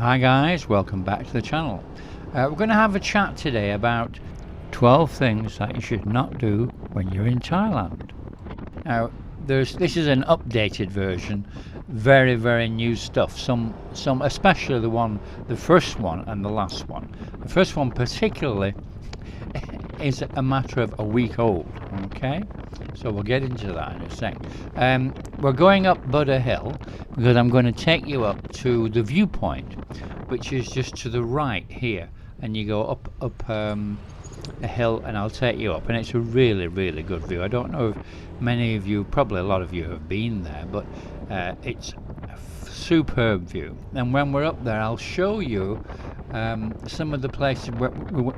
Hi guys, welcome back to the channel. We're going to have a chat today about 12 things that you should not do when you're in Thailand. Now, this is an updated version, very new stuff. Some especially the first one and the last one. The first one particularly is a matter of a week old. Okay, so we'll get into that in a sec. We're going up Buddha Hill because I'm going to take you up to the Viewpoint, which is just to the right here, and you go up a hill and I'll take you up, and it's a really good view. I don't know if many of you, probably a lot of you, have been there, but it's a superb view. And when we're up there, I'll show you some of the places where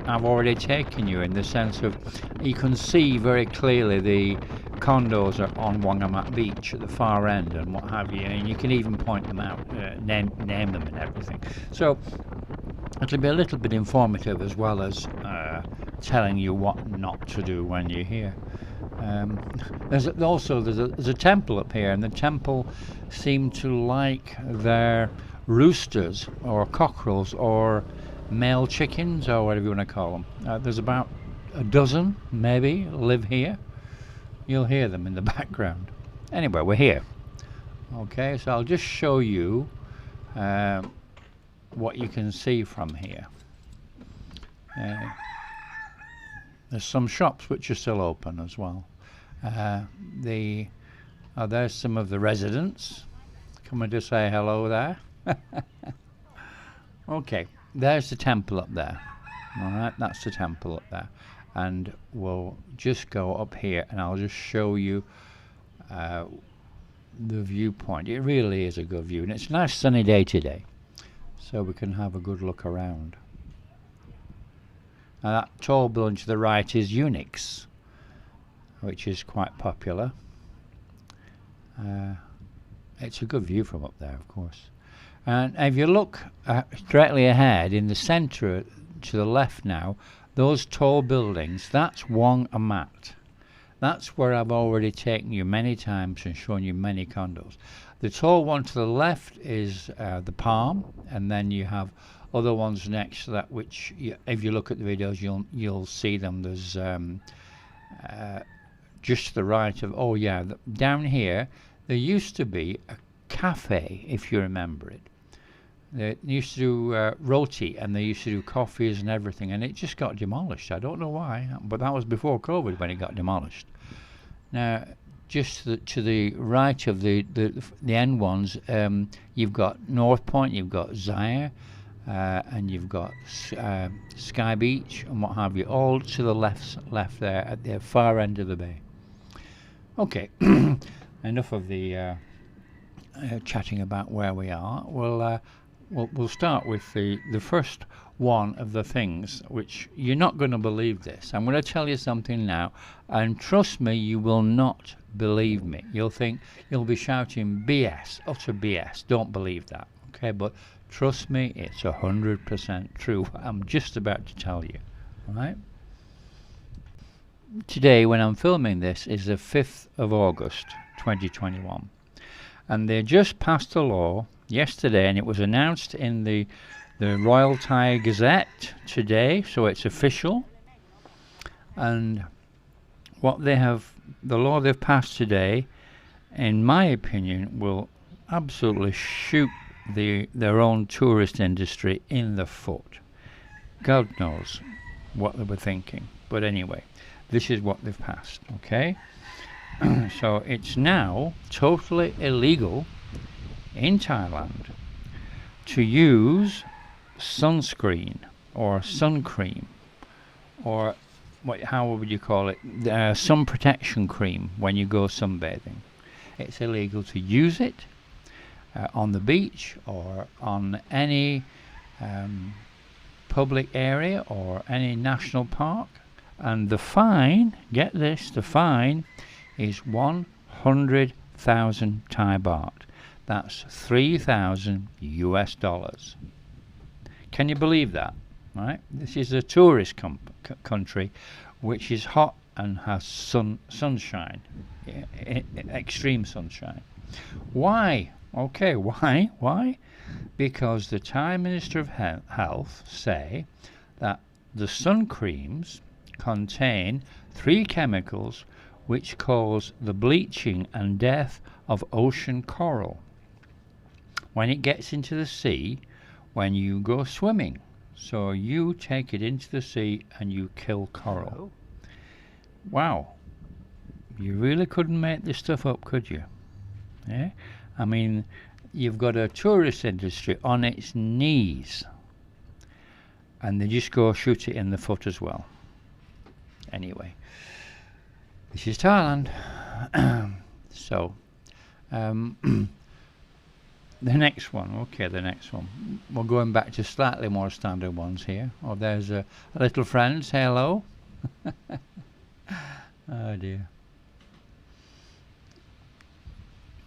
I've already taken you, in the sense of you can see very clearly the condos are on Wangamat Beach at the far end and what have you, and you can even point them out, name them and everything. So it'll be a little bit informative as well as telling you what not to do when you're here. There's a temple up here, and the temple seem to like their roosters or cockerels or male chickens or whatever you want to call them. There's about a dozen maybe live here. You'll hear them in the background. Anyway, we're here. Okay, so I'll just show you what you can see from here. There's some shops which are still open as well. There's some of the residents coming to say hello there. Okay, there's the temple up there. Alright, that's the temple up there. And we'll just go up here and I'll just show you the viewpoint. It really is a good view, and it's a nice sunny day today, so we can have a good look around. Now, that tall building to the right is Unix, which is quite popular. It's a good view from up there, of course. And if you look directly ahead in the centre to the left now, those tall buildings, that's Wangamat. That's where I've already taken you many times and shown you many condos. The tall one to the left is the Palm, and then you have other ones next to that, which if you look at the videos you'll see them. There's just to the right of, oh yeah, down here there used to be a cafe, if you remember it. They used to do roti, and they used to do coffees and everything, and it just got demolished. I don't know why, but that was before COVID when it got demolished. Now, just to the right of the end ones, you've got North Point, you've got Zaire, and you've got Sky Beach and what have you, all to the left there at the far end of the bay. Okay, enough of the chatting about where we are. We'll start with the first one of the things, which you're not going to believe this. I'm going to tell you something now, and trust me, you will not believe me. You'll be shouting BS, utter BS. Don't believe that. Okay, but trust me, it's 100% true what I'm just about to tell you. All right? Today, when I'm filming this, is the 5th of August 2021, and they just passed a law yesterday, and it was announced in the Royal Thai Gazette today, so it's official. And the law they've passed today, in my opinion, will absolutely shoot their own tourist industry in the foot. God knows what they were thinking, but anyway, this is what they've passed. Okay. So it's now totally illegal in Thailand to use sunscreen or sun cream, or how would you call it, sun protection cream when you go sunbathing. It's illegal to use it on the beach or on any public area or any national park. And the fine, get this, the fine is 100,000 Thai baht. That's $3,000 US. Can you believe that? Right? This is a tourist country which is hot and has sunshine, extreme sunshine. Why Okay, why? Why? Because the Thai Minister of Health say that the sun creams contain 3 chemicals which cause the bleaching and death of ocean coral when it gets into the sea when you go swimming. So you take it into the sea and you kill coral. Wow. You really couldn't make this stuff up, could you? Yeah? I mean, you've got a tourist industry on its knees, and they just go shoot it in the foot as well. Anyway, this is Thailand. So, the next one. Okay, the next one. We're going back to slightly more standard ones here. Oh, there's a little friend. Say hello. Oh dear.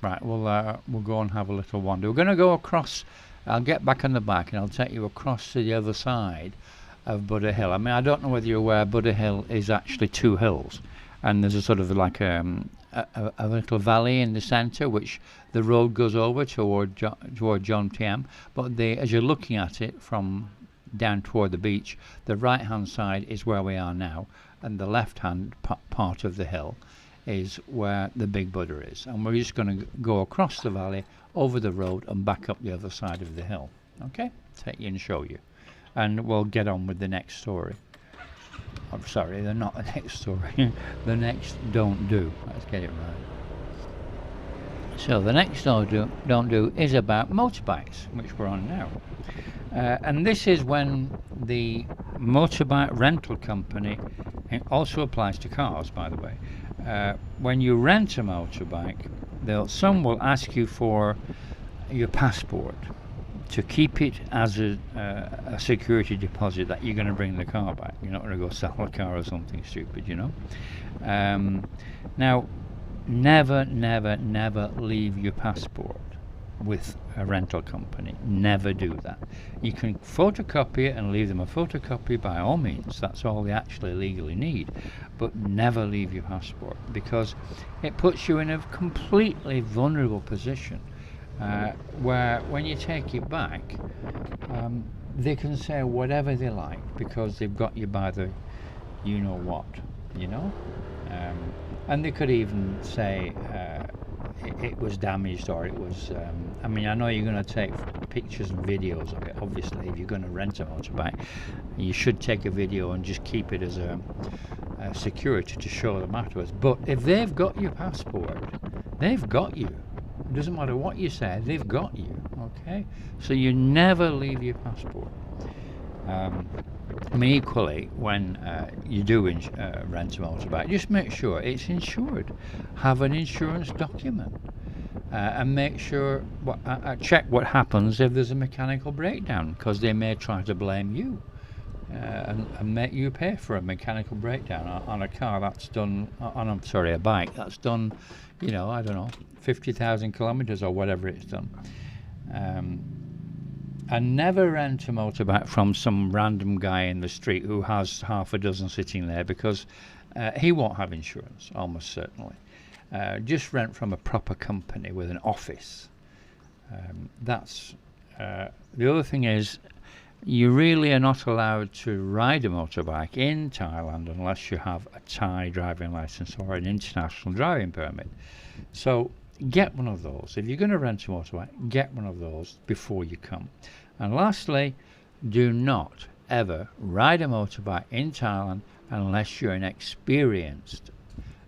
Right, we'll go and have a little wander. We're going to go across. I'll get back on the bike and I'll take you across to the other side of Buddha Hill. I mean, I don't know whether you're aware Buddha Hill is actually 2 hills, and there's a sort of like a little valley in the centre which the road goes over toward John Tiem. But as you're looking at it from down toward the beach, the right hand side is where we are now, and the left hand part of the hill is where the big Buddha is, and we're just going to go across the valley, over the road, and back up the other side of the hill. Okay, take you and show you, and we'll get on with the next story. I'm sorry, they're not the next story. The next don't do. Let's get it right. So the next don't do is about motorbikes, which we're on now, and this is when the motorbike rental company, it also applies to cars, by the way. When you rent a motorbike, some will ask you for your passport to keep it as a security deposit that you're going to bring the car back. You're not going to go sell a car or something stupid, you know. Now, never leave your passport with a rental company. Never do that. You can photocopy it and leave them a photocopy by all means. That's all they actually legally need. But never leave your passport, because it puts you in a completely vulnerable position where when you take it back, they can say whatever they like because they've got you by the you know what, you know. And they could even say it was damaged, or it was I mean, I know you're going to take pictures and videos of it. Obviously, if you're going to rent a motorbike, you should take a video and just keep it as a security to show them afterwards. But if they've got your passport, they've got you. It doesn't matter what you say, they've got you. Okay, so you never leave your passport. I mean, equally, when you do rent a motorbike, just make sure it's insured. Have an insurance document, and make sure check what happens if there's a mechanical breakdown, because they may try to blame you and make you pay for a mechanical breakdown on a car that's done a bike that's done, you know, I don't know, 50,000 kilometers or whatever it's done. And never rent a motorbike from some random guy in the street who has half a dozen sitting there, because he won't have insurance, almost certainly. Just rent from a proper company with an office. That's the other thing is, you really are not allowed to ride a motorbike in Thailand unless you have a Thai driving license or an international driving permit. So get one of those. If you're going to rent a motorbike, get one of those before you come. And lastly, do not ever ride a motorbike in Thailand unless you're an experienced,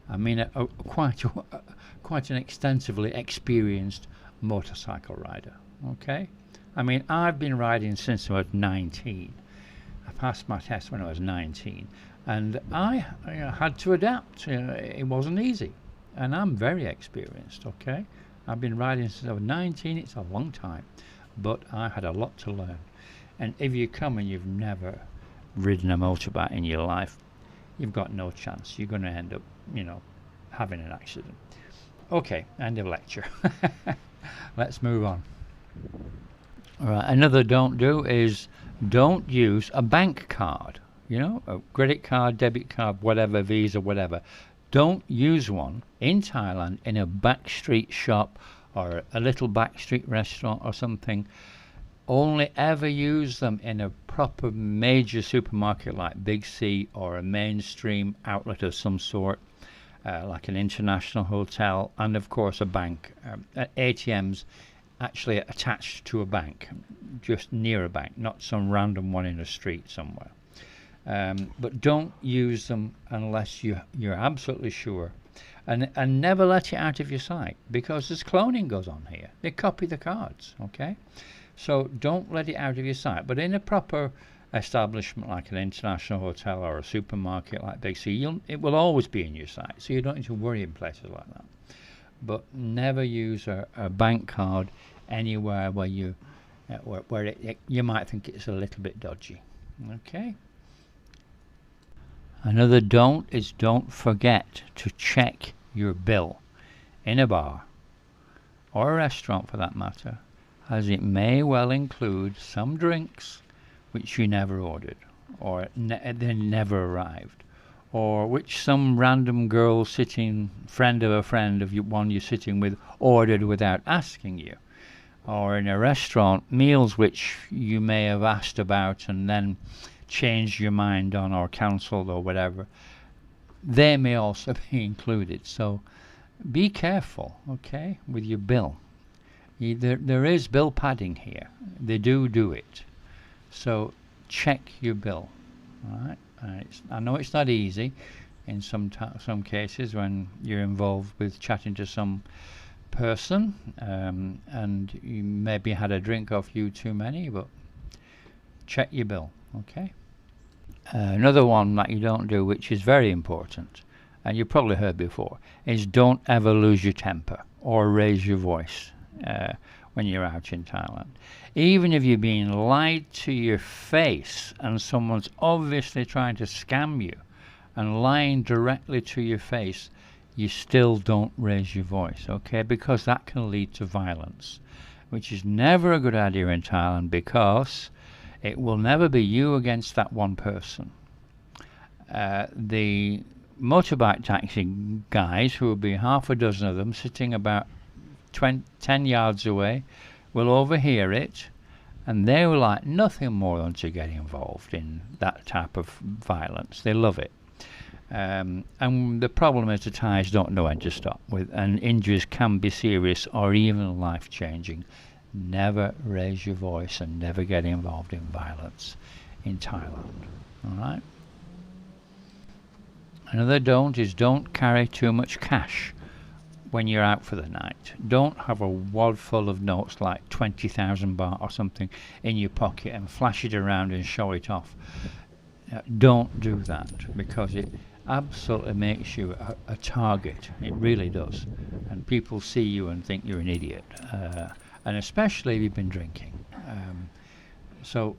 I mean quite an extensively experienced motorcycle rider. Okay, I mean, I've been riding since I was 19. I passed my test when I was 19, and I had to adapt. It wasn't easy, and I'm very experienced. Okay, I've been riding since I was 19. It's a long time, but I had a lot to learn. And if you come and you've never ridden a motorbike in your life, you've got no chance. You're going to end up, you know, having an accident. Okay, end of lecture. Let's move on. All right, another don't do is don't use a bank card. You know, a credit card, debit card, whatever, Visa, whatever. Don't use one in Thailand in a backstreet shop or a little backstreet restaurant or something, only ever use them in a proper major supermarket like Big C or a mainstream outlet of some sort, like an international hotel, and of course a bank. ATMs actually attached to a bank, just near a bank, not some random one in a street somewhere. But don't use them unless you're absolutely sure. And never let it out of your sight, because there's cloning goes on here. They copy the cards, okay? So don't let it out of your sight. But in a proper establishment like an international hotel or a supermarket like Big C, it will always be in your sight, so you don't need to worry in places like that. But never use a bank card anywhere where you might think it's a little bit dodgy. Okay. Another don't is don't forget to check your bill in a bar or a restaurant for that matter, as it may well include some drinks which you never ordered, or they never arrived, or which some random girl friend of a friend of one you're sitting with ordered without asking you, or in a restaurant, meals which you may have asked about and then changed your mind on or cancelled or whatever. They may also be included, so be careful, okay, with your bill. There is bill padding here. They do it. So check your bill. All right. I know it's not easy in some cases when you're involved with chatting to some person, and you maybe had a drink or a few too many, but check your bill. Okay. Another one that you don't do, which is very important, and you've probably heard before, is don't ever lose your temper or raise your voice when you're out in Thailand. Even if you're being lied to your face and someone's obviously trying to scam you and lying directly to your face, you still don't raise your voice, okay? Because that can lead to violence, which is never a good idea in Thailand, because it will never be you against that one person. The motorbike taxi guys, who will be half a dozen of them sitting about 10 yards away, will overhear it, and they will like nothing more than to get involved in that type of violence. They love it. And the problem is the Thais don't know when to stop with, and injuries can be serious or even life-changing. Never raise your voice and never get involved in violence in Thailand. All right. Another don't is don't carry too much cash when you're out for the night. Don't have a wad full of notes like 20,000 baht or something in your pocket and flash it around and show it off. Don't do that, because it absolutely makes you a target. It really does. And people see you and think you're an idiot. And especially if you've been drinking. So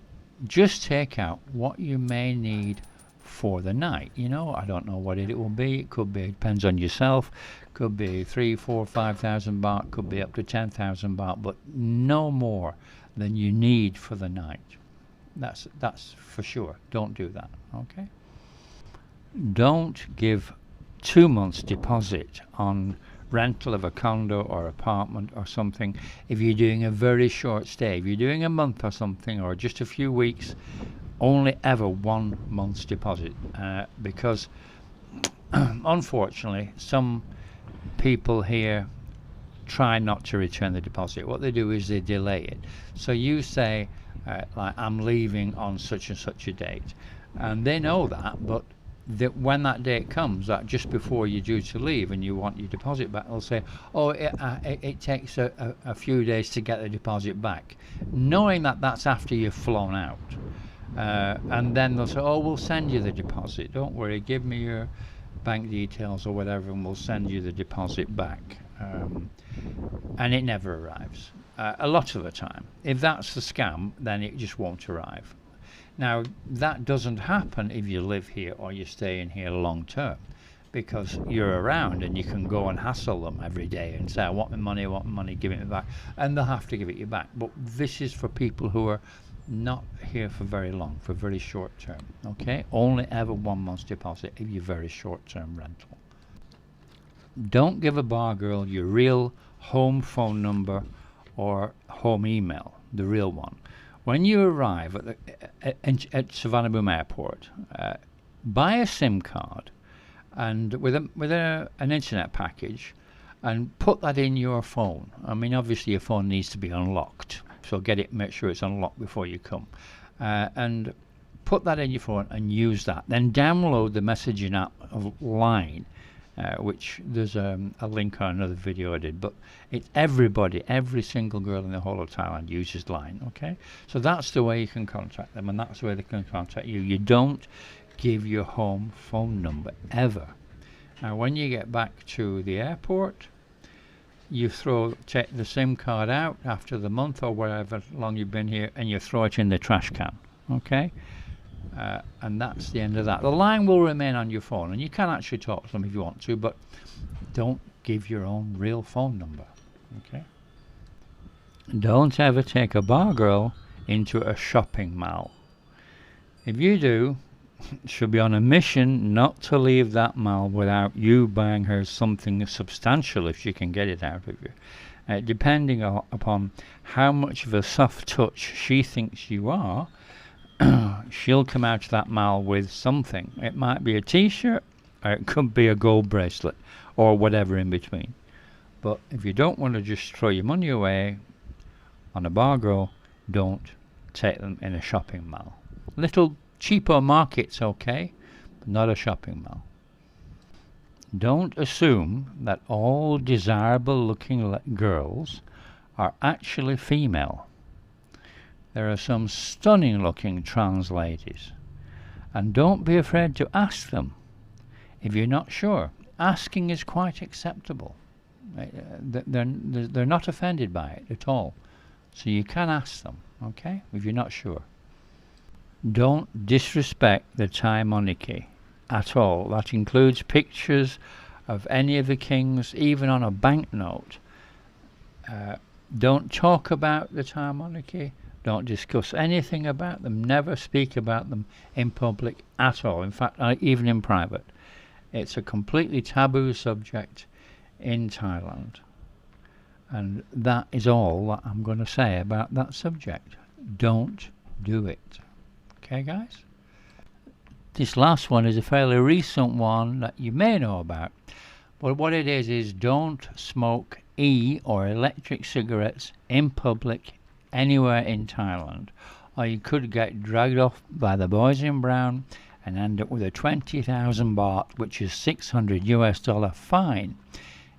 just take out what you may need for the night. I don't know what it will be. It could be, it depends on yourself. Could be 3, 4, 5,000 baht. Could be up to 10,000 baht, but no more than you need for the night. That's for sure. Don't do that. Okay. Don't give 2 months deposit on rental of a condo or apartment or something if you're doing a very short stay. If you're doing a month or something, or just a few weeks, only ever 1 month's deposit, because unfortunately some people here try not to return the deposit. What they do is they delay it. So you say like, I'm leaving on such and such a date, and they know that, but when that date comes, that just before you're due to leave and you want your deposit back, they'll say, oh, it takes a few days to get the deposit back, knowing that that's after you've flown out. And then they'll say, oh, we'll send you the deposit, don't worry, give me your bank details or whatever, and we'll send you the deposit back. And it never arrives, a lot of the time. If that's the scam, then it just won't arrive. Now, that doesn't happen if you live here or you stay in here long term, because you're around and you can go and hassle them every day and say, I want my money, give it me back, and they'll have to give it you back. But this is for people who are not here for very long, for very short term. Okay, only ever 1 month's deposit if you're very short term rental. don't give a bar girl your real home phone number or home email, the real one. When you arrive at Savannah Boom Airport, buy a SIM card and with an internet package, and put that in your phone. I mean, obviously your phone needs to be unlocked, so make sure it's unlocked before you come, and put that in your phone and use that. Then download the messaging app of Line, which there's a link on another video I did, but it's every single girl in the whole of Thailand uses Line. Okay, so that's the way you can contact them, and that's the way they can contact you. You don't give your home phone number ever. Now when you get back to the airport, you take the SIM card out after the month or whatever long you've been here, and you throw it in the trash can. Okay, and that's the end of that. The line will remain on your phone, and you can actually talk to them if you want to, but don't give your own real phone number. Okay, don't ever take a bar girl into a shopping mall. If you do, she'll be on a mission not to leave that mall without you buying her something substantial if she can get it out of you. Depending upon how much of a soft touch she thinks you are, she'll come out of that mall with something. It might be a t-shirt, or it could be a gold bracelet, or whatever in between. But if you don't want to just throw your money away on a bar girl, don't take them in a shopping mall. Little cheaper markets, okay, but not a shopping mall. Don't assume that all desirable looking girls are actually female. There are some stunning looking trans ladies, and don't be afraid to ask them if you're not sure. Asking is quite acceptable. They're not offended by it at all, so you can ask them, okay, if you're not sure. Don't disrespect the Thai monarchy at all. That includes pictures of any of the kings, even on a banknote. Don't talk about the Thai monarchy. Don't discuss anything about them. Never speak about them in public at all. In fact, even in private. It's a completely taboo subject in Thailand. And that is all that I'm going to say about that subject. Don't do it. Okay, guys? This last one is a fairly recent one that you may know about. But what it is don't smoke or electric cigarettes in public anywhere in Thailand, or you could get dragged off by the boys in brown and end up with a 20,000 baht, which is $600 fine.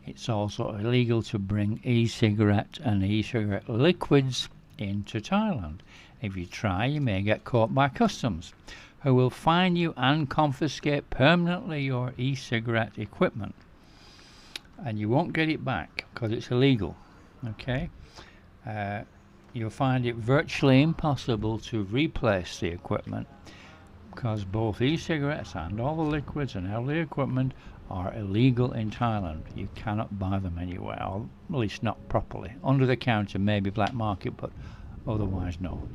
It's also illegal to bring e-cigarette and e-cigarette liquids into Thailand. If you try, you may get caught by customs, who will fine you and confiscate permanently your e-cigarette equipment. And you won't get it back because it's illegal. Okay? You'll find it virtually impossible to replace the equipment because both e-cigarettes and all the liquids and all the equipment are illegal in Thailand. You cannot buy them anywhere, or at least not properly. Under the counter, maybe black market, but otherwise no.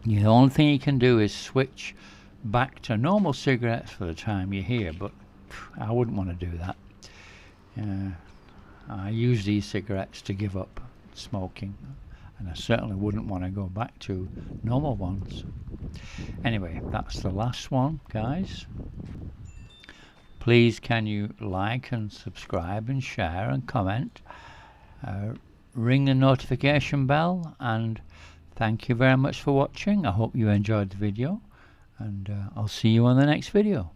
The only thing you can do is switch back to normal cigarettes for the time you're here, but I wouldn't want to do that. I use these cigarettes to give up smoking, and I certainly wouldn't want to go back to normal ones. Anyway, that's the last one, guys. Please can you like and subscribe and share and comment, ring the notification bell, and thank you very much for watching. I hope you enjoyed the video, and I'll see you on the next video.